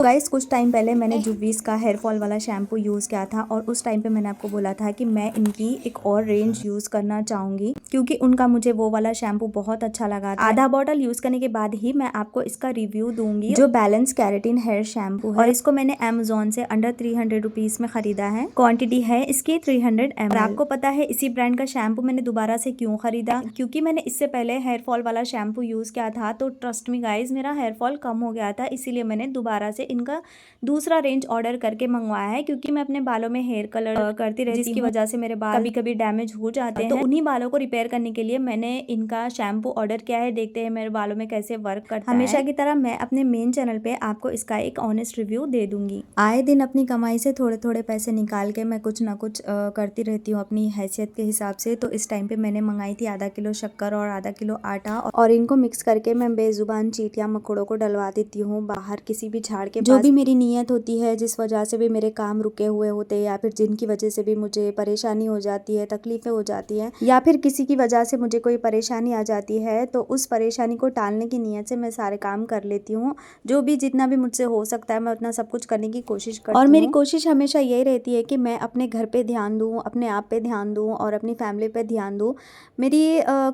तो गाइस कुछ टाइम पहले मैंने जुबीस का हेयर फॉल वाला शैम्पू यूज़ किया था और उस टाइम पे मैंने आपको बोला था कि मैं इनकी एक और रेंज यूज़ करना चाहूँगी क्योंकि उनका मुझे वो वाला शैम्पू बहुत अच्छा लगा था। आधा बॉटल यूज़ करने के बाद ही मैं आपको इसका रिव्यू दूंगी जो बैलेंस केराटिन हेयर शैम्पू है और इसको मैंने अमेजोन से अंडर 300 रुपीज़ में खरीदा है। क्वांटिटी है इसकी 300 ml। आपको पता है इसी ब्रांड का शैम्पू मैंने दोबारा से क्यों खरीदा, क्योंकि मैंने इससे पहले हेयर फॉल वाला शैम्पू यूज़ किया था तो ट्रस्ट मी गाइज मेरा हेयर फॉल कम हो गया था, इसीलिए मैंने दोबारा से इनका दूसरा रेंज ऑर्डर करके मंगवाया है क्योंकि मैं अपने बालों में हेयर कलर करती रहती हूँ जिसकी वजह से मेरे बाल कभी कभी डैमेज हो जाते हैं। तो उन्हीं बालों को रिपेयर करने के लिए मैंने इनका शैम्पू ऑर्डर किया है। देखते हैं मेरे बालों में कैसे वर्क करता है। हमेशा की तरह मैं अपने मेन चैनल पे आपको इसका एक ऑनेस्ट रिव्यू दे दूंगी। आए दिन अपनी कमाई से थोड़े थोड़े पैसे निकाल के मैं कुछ ना कुछ करती रहती हूँ अपनी हैसियत के हिसाब से। तो इस टाइम पे मैंने मंगाई थी आधा किलो शक्कर और आधा किलो आटा और इनको मिक्स करके मैं बेजुबान चींटियां मकोड़ों को डलवा देती हूँ बाहर किसी भी झाड़ के जो भी मेरी नीयत होती है, जिस वजह से भी मेरे काम रुके हुए होते हैं या फिर जिनकी वजह से भी मुझे परेशानी हो जाती है, तकलीफें हो जाती हैं या फिर किसी की वजह से मुझे कोई परेशानी आ जाती है तो उस परेशानी को टालने की नीयत से मैं सारे काम कर लेती हूँ। जो भी जितना भी मुझसे हो सकता है मैं उतना सब कुछ करने की कोशिश करती हूँ और मेरी कोशिश हमेशा यही रहती है कि मैं अपने घर पे ध्यान दूँ, अपने आप पे ध्यान दूँ और अपनी फैमिली पे ध्यान दूँ। मेरी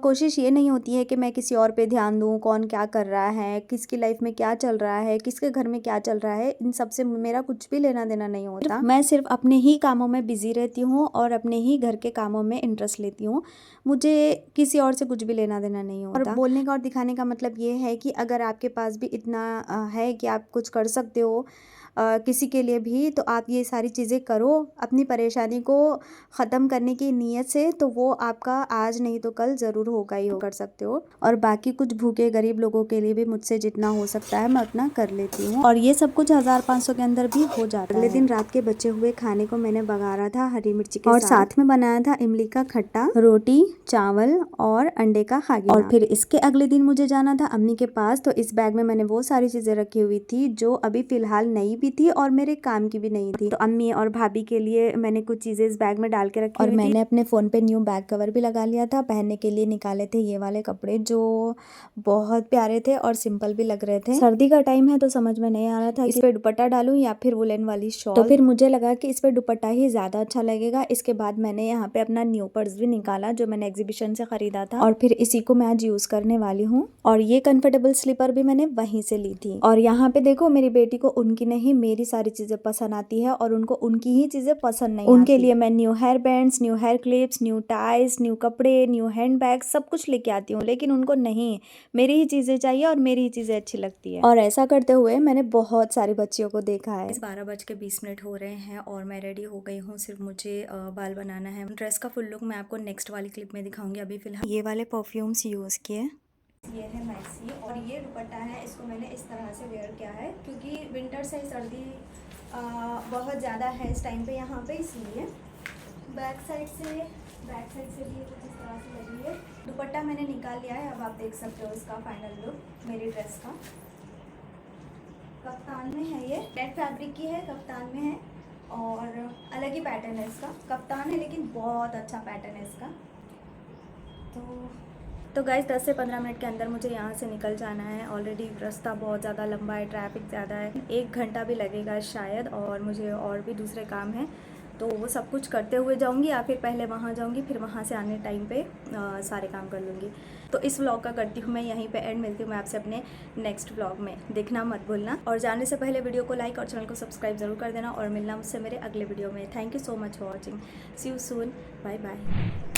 कोशिश ये नहीं होती है कि मैं किसी और पे ध्यान दूँ, कौन क्या कर रहा है, किसकी लाइफ में क्या चल रहा है, किसके घर में क्या चल रहा है, इन सब से मेरा कुछ भी लेना देना नहीं होता। मैं सिर्फ अपने ही कामों में बिजी रहती हूँ और अपने ही घर के कामों में इंटरेस्ट लेती हूँ। मुझे किसी और से कुछ भी लेना देना नहीं होता। और बोलने का और दिखाने का मतलब ये है कि अगर आपके पास भी इतना है कि आप कुछ कर सकते हो किसी के लिए भी, तो आप ये सारी चीज़ें करो अपनी परेशानी को ख़त्म करने की नीयत से, तो वो आपका आज नहीं तो कल ज़रूर होगा ही कर सकते हो। और बाकी कुछ भूखे गरीब लोगों के लिए भी मुझसे जितना हो सकता है मैं उतना कर लेती हूँ और ये सब कुछ 1500 के अंदर भी हो जाता है। अगले दिन रात के बचे हुए खाने को मैंने बघारा था हरी मिर्ची के और साथ में बनाया था इमली का खट्टा, रोटी, चावल और अंडे का खागी। और फिर इसके अगले दिन मुझे जाना था अम्मी के पास, तो इस बैग में मैंने वो सारी चीज़ें रखी हुई थी जो अभी फ़िलहाल नई भी थी और मेरे काम की भी नहीं थी। तो अम्मी और भाभी के लिए मैंने कुछ चीज़ें इस बैग में डाल के रखी और मैंने अपने फ़ोन पे न्यू बैग कवर भी लगा लिया था। पहनने के लिए निकाले थे ये वाले कपड़े जो बहुत प्यारे थे और सिंपल भी लग रहे थे। सर्दी का टाइम है तो समझ में नहीं आ रहा था इस पे दुपट्टा डालूं या फिर वुलन वाली शॉल। तो फिर मुझे लगा कि इस पे दुपट्टा ही ज़्यादा अच्छा लगेगा। इसके बाद मैंने यहाँ पे अपना न्यू पर्स भी निकाला जो मैंने एग्जीबिशन से खरीदा था और फिर इसी को मैं आज यूज़ करने वाली हूँ। और ये कंफर्टेबल स्लीपर भी मैंने वहीं से ली थी। और यहाँ पे देखो मेरी बेटी को उनकी नहीं मेरी सारी चीज़ें पसंद आती है और उनको उनकी ही चीज़ें पसंद नहीं उनके लिए मैं new hair bands, new hair clips, new ties, new कपड़े, न्यू हैंड बैग सब कुछ लेके आती हूँ, लेकिन उनको नहीं मेरी ही चीज़ें चाहिए और मेरी ही चीज़ें अच्छी लगती है। और ऐसा करते हुए मैंने बहुत सारी बच्चियों को देखा है। 12:20 हो रहे हैं और मैं रेडी हो गई हूँ। सिर्फ मुझे बाल बनाना है। ड्रेस का फुल लुक मैं आपको नेक्स्ट वाली क्लिप में दिखाऊंगी। अभी फिलहाल ये वाले परफ्यूम्स यूज़ किए। ये है मैक्सी और ये दुपट्टा है, इसको मैंने इस तरह से वेयर किया है क्योंकि विंटर से सर्दी बहुत ज़्यादा है इस टाइम पे यहाँ पे, इसलिए बैक साइड से भी कुछ इस तरह से लगी है। दुपट्टा मैंने निकाल लिया है, अब आप देख सकते हो इसका फाइनल लुक मेरी ड्रेस का। कफ्तान में है, ये नेट फैब्रिक की है, कफ्तान में है और अलग ही पैटर्न है इसका। कफ्तान है लेकिन बहुत अच्छा पैटर्न है इसका। तो गाइस 10 से 15 मिनट के अंदर मुझे यहाँ से निकल जाना है। ऑलरेडी रास्ता बहुत ज़्यादा लंबा है, ट्रैफिक ज़्यादा है, 1 घंटा भी लगेगा शायद और मुझे और भी दूसरे काम हैं तो वो सब कुछ करते हुए जाऊंगी या फिर पहले वहाँ जाऊंगी फिर वहाँ से आने टाइम पे सारे काम कर लूँगी। तो इस व्लॉग का करती हूँ मैं यहीं पे एंड। मिलती हूँ मैं आपसे अपने नेक्स्ट व्लॉग में, देखना मत भूलना और जाने से पहले वीडियो को लाइक और चैनल को सब्सक्राइब ज़रूर कर देना और मिलना मुझसे मेरे अगले वीडियो में। Thank you so much for watching. See you soon, bye bye.